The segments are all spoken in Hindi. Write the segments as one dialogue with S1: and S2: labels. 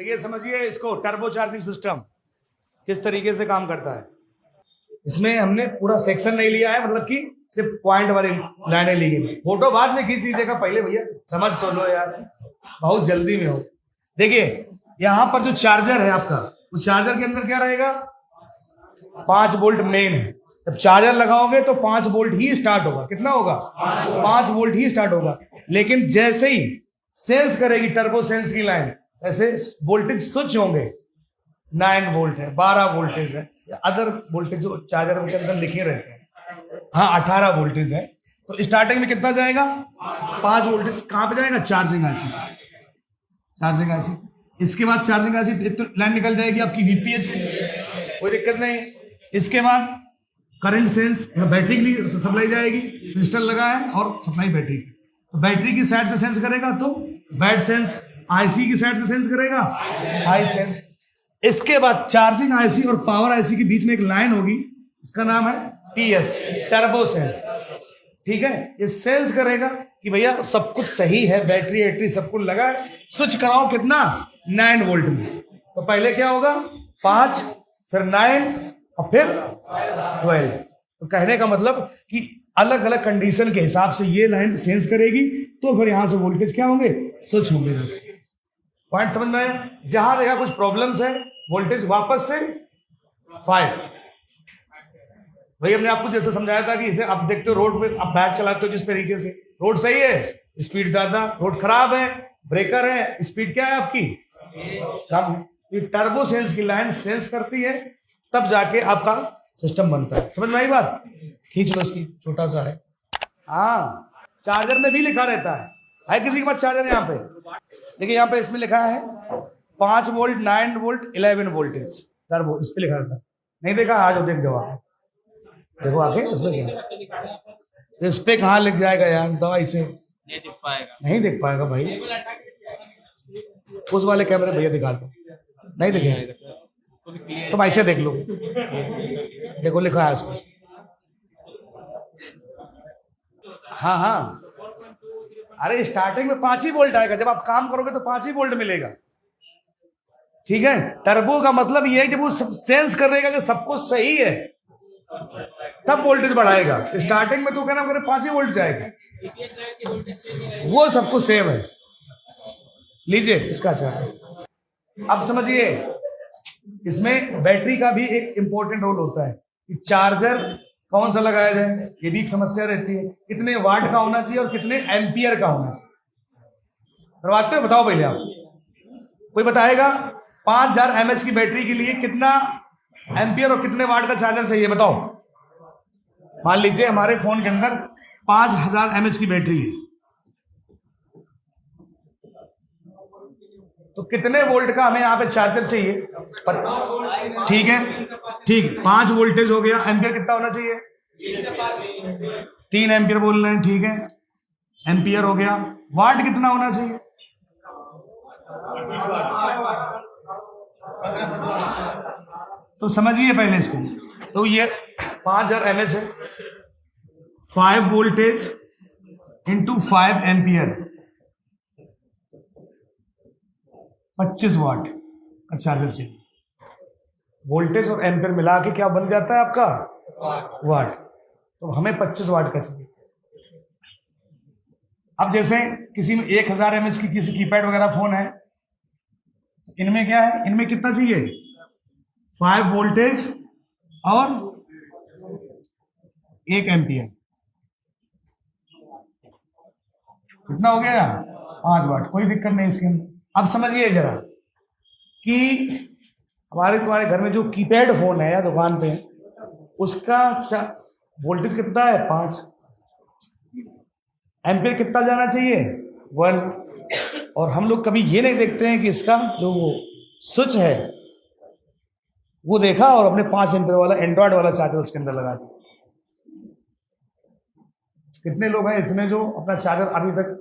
S1: देखिए समझिए इसको, टर्बो चार्जिंग सिस्टम किस तरीके से काम करता है। इसमें हमने पूरा सेक्शन नहीं लिया है, मतलब कि सिर्फ पॉइंट वाली लाइनें ली गई। फोटो बाद में खींच लीजिएगा, पहले भैया समझ तो लो यार, बहुत जल्दी में हो। देखिए यहां पर जो चार्जर है आपका, उस चार्जर के अंदर क्या रहेगा, 5 वोल्ट मेन है। जब चार्जर लगाओगे तो 5 वोल्ट ही स्टार्ट होगा। कितना होगा? 5 वोल्ट ही स्टार्ट होगा। लेकिन जैसे ही सेंस करेगी टर्बो सेंस की लाइन, ऐसे वोल्टेज स्विच होंगे। 9 वोल्ट है, 12 वोल्टेज है, अदर वोल्टेज जो चार्जर के अंदर लिखे रहते हैं। हाँ 18 वोल्टेज है। तो स्टार्टिंग में कितना जाएगा? 5 वोल्टेज। कहां पे जाएगा? Charging IC. Charging IC. इसके बाद चार्जिंग आईसी तो लाइन निकल जाएगी आपकी वीपीएच की, कोई दिक्कत नहीं। इसके बाद करंट सेंस, बैटरी के लिए सप्लाई जाएगी, क्रिस्टल लगा है और सप्लाई बैटरी की। तो बैटरी की साइड से सेंस करेगा तो बैट सेंस, आईसी की साइड से सेंस करेगा हाई सेंस। इसके बाद चार्जिंग आईसी और पावर आईसी के बीच में एक लाइन होगी, इसका नाम है टीएस, टर्बो सेंस। ठीक है, ये सेंस करेगा कि भैया सब कुछ सही है, बैटरी वैटरी सब कुछ लगा है। स्विच कराओ कितना? 9 वोल्ट में। तो पहले क्या होगा? 5, फिर 9 और फिर 12। तो कहने का मतलब कि अलग अलग कंडीशन के हिसाब से ये लाइन सेंस करेगी, तो फिर यहां से वोल्टेज क्या होंगे? स्विच होंगे। पॉइंट समझ में आया? जहां देखा कुछ प्रॉब्लम्स है, वोल्टेज वापस से 5। भाई हमने आपको जैसे समझाया था कि इसे आप देखते हो रोड पे, आप बाइक चलाते हो जिस तरीके से, रोड सही है, स्पीड ज्यादा, रोड खराब है, ब्रेकर है, स्पीड क्या है आपकी? कम है। ये टर्बो सेंस की लाइन सेंस करती है, तब जाके आपका सिस्टम बनता है। समझ में आई बात? खींच लो इसकी, छोटा सा है। हाँ चार्जर में भी लिखा रहता है किसी के पास चार्जर? यहाँ पे देखिए, यहाँ पे इसमें लिखा है 5 वोल्ट, 9 वोल्ट, 11 वोल्टेज टर्बो, इस पे लिखा रहता है। नहीं देखा? आज देख दो, देखो आगे उसमें क्या, इस पे कहाँ लिख जाएगा यार दवाई से? नहीं देख पाएगा भाई। उस वाले कैमरे भैया दिखा दो, नहीं दिखे तुम ऐसे देख लो, देखो लिखा है उसको। हाँ हाँ, अरे स्टार्टिंग में 5 ही वोल्ट आएगा, जब आप काम करोगे तो 5 ही वोल्ट मिलेगा। ठीक है, टर्बो का मतलब ये है कि वो सेंस करेगा कि सब कुछ सही है, तब वोल्टेज बढ़ाएगा। स्टार्टिंग में तो कहना अगर 5 ही वोल्ट जाएगा, वो सब कुछ सेम है। लीजिए इसका चार्जर। अब समझिए इसमें बैटरी का भी एक इंपॉर्टेंट रोल होता है कि चार्जर कौन सा लगाया जाए, ये भी एक समस्या रहती है। कितने वाट का होना चाहिए और कितने एम्पियर का होना चाहिए? करवाते हो? बताओ पहले आप, कोई बताएगा 5000 mAh की बैटरी के लिए कितना एम्पियर और कितने वाट का चार्जर चाहिए? बताओ। मान लीजिए हमारे फोन के अंदर 5000 mAh की बैटरी है, तो कितने वोल्ट का हमें यहाँ पे चार्जर चाहिए? ठीक है, ठीक है, 5 वोल्टेज हो गया। एम्पियर कितना होना चाहिए? 3 एम्पियर बोल रहे हैं, ठीक है, एम्पियर हो गया। वाट कितना होना चाहिए? तो समझिए पहले इसको। तो ये 5000 mAh है, 5 वोल्टेज इंटू 5 एम्पियर, 25 वाट का चार्जर चाहिए। वोल्टेज और एम्पियर मिला के क्या बन जाता है आपका? वाट। तो हमें 25 वाट का चाहिए। अब जैसे किसी में 1000 mAh की किसी कीपैड वगैरह फोन है, इनमें क्या है? इनमें कितना चाहिए? 5 वोल्टेज और 1 एम्पियर। कितना हो गया? 5 वाट। कोई दिक्कत नहीं इसके अंदर। अब समझिए जरा कि तुम्हारे घर में जो कीपैड फोन है या दुकान पे, उसका वोल्टेज कितना है? 5। एम्पियर कितना जाना चाहिए? 1। और हम लोग कभी ये नहीं देखते हैं कि इसका जो वो स्विच है वो देखा और अपने 5 एम्पियर वाला एंड्रॉयड वाला चार्जर उसके अंदर लगा दिया। कितने लोग हैं इसमें जो अपना चार्जर अभी तक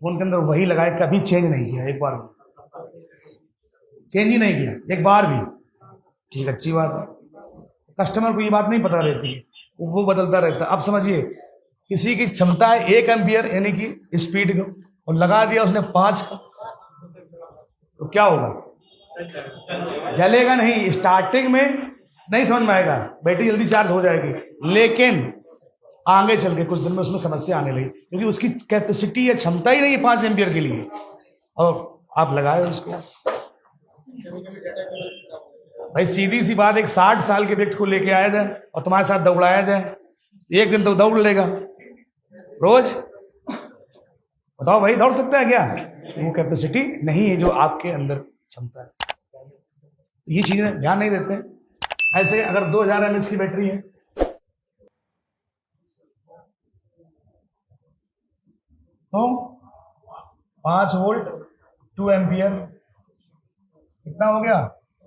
S1: फोन के अंदर वही लगाए, कभी चेंज नहीं किया? एक बार चेंज ही नहीं किया, एक बार भी। ठीक, अच्छी बात है। कस्टमर को ये बात नहीं पता रहती है, वो बदलता रहता है। अब समझिए किसी की क्षमता है 1 एम्पियर यानी कि स्पीड को, और लगा दिया उसने 5 का, तो क्या होगा? जलेगा नहीं, स्टार्टिंग में नहीं समझ में आएगा, बैटरी जल्दी चार्ज हो जाएगी, लेकिन आगे चल के कुछ दिन में उसमें समस्या आने लगी, क्योंकि उसकी कैपेसिटी या क्षमता ही नहीं है 5 एम्पियर के लिए, और आप लगाए उसको। भाई सीधी सी बात, एक 60 साल के व्यक्ति को लेके आया जाए और तुम्हारे साथ दौड़ाया जाए, एक दिन तो दौड़ लेगा रोज, बताओ भाई दौड़ सकता है क्या? वो कैपेसिटी नहीं है जो आपके अंदर क्षमता है। ये चीजें ध्यान नहीं देते। ऐसे अगर 2000 mAh की बैटरी है तो 5 वोल्ट 2 एम्पियर कितना हो गया?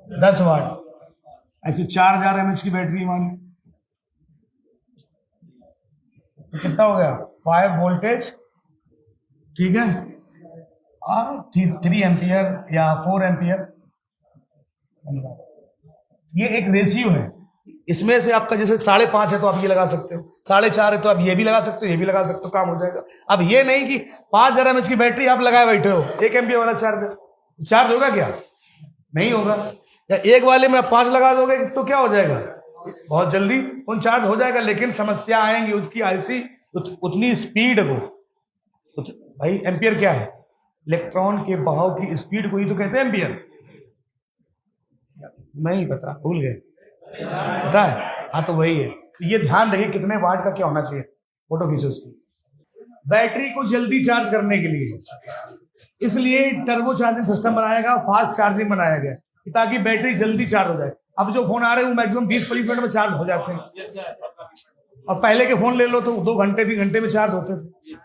S1: 10 वाट। ऐसे 4000 mAh की बैटरी मान तो कितना हो गया? 5 वोल्टेज, ठीक है, 3 एम्पियर या 4 एम्पियर। ये एक रेशियो है, इसमें से आपका जैसे 5.5 है तो आप ये लगा सकते हो, 4.5 है तो आप ये भी लगा सकते हो, ये भी लगा सकते हो, काम हो जाएगा। अब ये नहीं कि 5000 mAh की बैटरी आप लगाए बैठे हो, 1 एम्पियर वाला चार्ज होगा क्या? नहीं होगा। या एक वाले में आप 5 लगा दोगे तो क्या हो जाएगा? बहुत जल्दी फोन चार्ज हो जाएगा, लेकिन समस्या आएंगी उसकी ऐसी उतनी स्पीड को। भाई एम्पियर क्या है? इलेक्ट्रॉन के बहाव की स्पीड को ही तो कहते हैं एम्पियर। नहीं पता, भूल गए, पता है? हाँ तो वही है। तो ये ध्यान रखिए कितने वाट का क्या होना चाहिए। फोटो खींचो उसकी। बैटरी को जल्दी चार्ज करने के लिए इसलिए टर्बो चार्जिंग सिस्टम बनाया गया, फास्ट चार्जिंग बनाया गया, ताकि बैटरी जल्दी चार्ज हो जाए। अब जो फोन आ रहे हैं वो मैक्सिमम 20-25 मिनट में चार्ज हो जाते हैं, और पहले के फोन ले लो तो 2 घंटे 3 घंटे में चार्ज होते थे।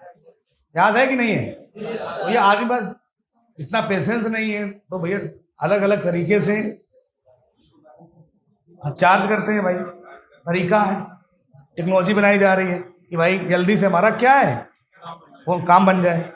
S1: याद है कि नहीं है? तो ये आदमी पास इतना पेशेंस नहीं है, तो भैया अलग अलग तरीके से चार्ज करते हैं। भाई तरीका है, टेक्नोलॉजी बनाई जा रही है कि भाई जल्दी से हमारा क्या है, फोन काम बन जाए।